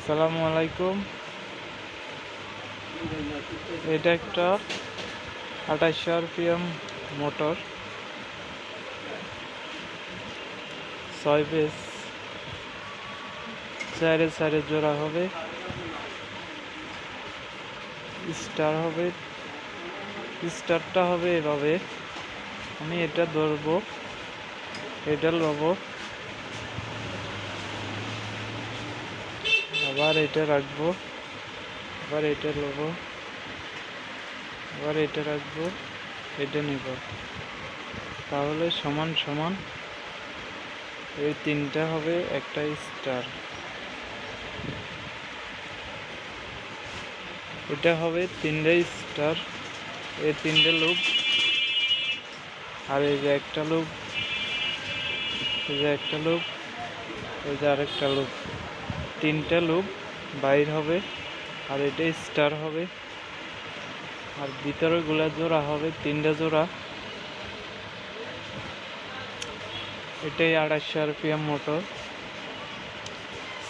আসসালামু আলাইকুম। এটা একটা 2800 আরপিএম মোটর, 6 বেস, চারে চারে জোড়া হবে, স্টারটা হবে এভাবে। আমি এটা ধরবো, এটা লবো, আবার এটা রাখবো, আবার এটা লবো, আবার এটা রাখবো, এটা নিব, তাহলে সমান সমান এই তিনটা হবে একটা স্টার। এটা হবে তিনটে স্টার, এই তিনটে লুপ, আর এই যে একটা লুপ, এই যে একটা লুপ, এই যে আরেকটা লুপ, তিনটা লুপ বাইর হবে। আর এটা স্টার হবে, আর ভিতরে গুলা জোড়া হবে তিনটা জোড়া। এটাই 2800 আরপিএম মোটর,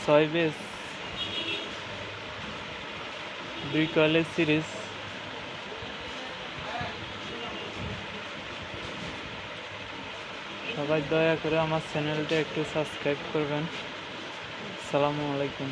6 বেস, 2 কয়েলের সিরিজ। সবাই দয়া করে আমার চ্যানেলটা একটু সাবস্ক্রাইব করবেন। আসসালামু আলাইকুম।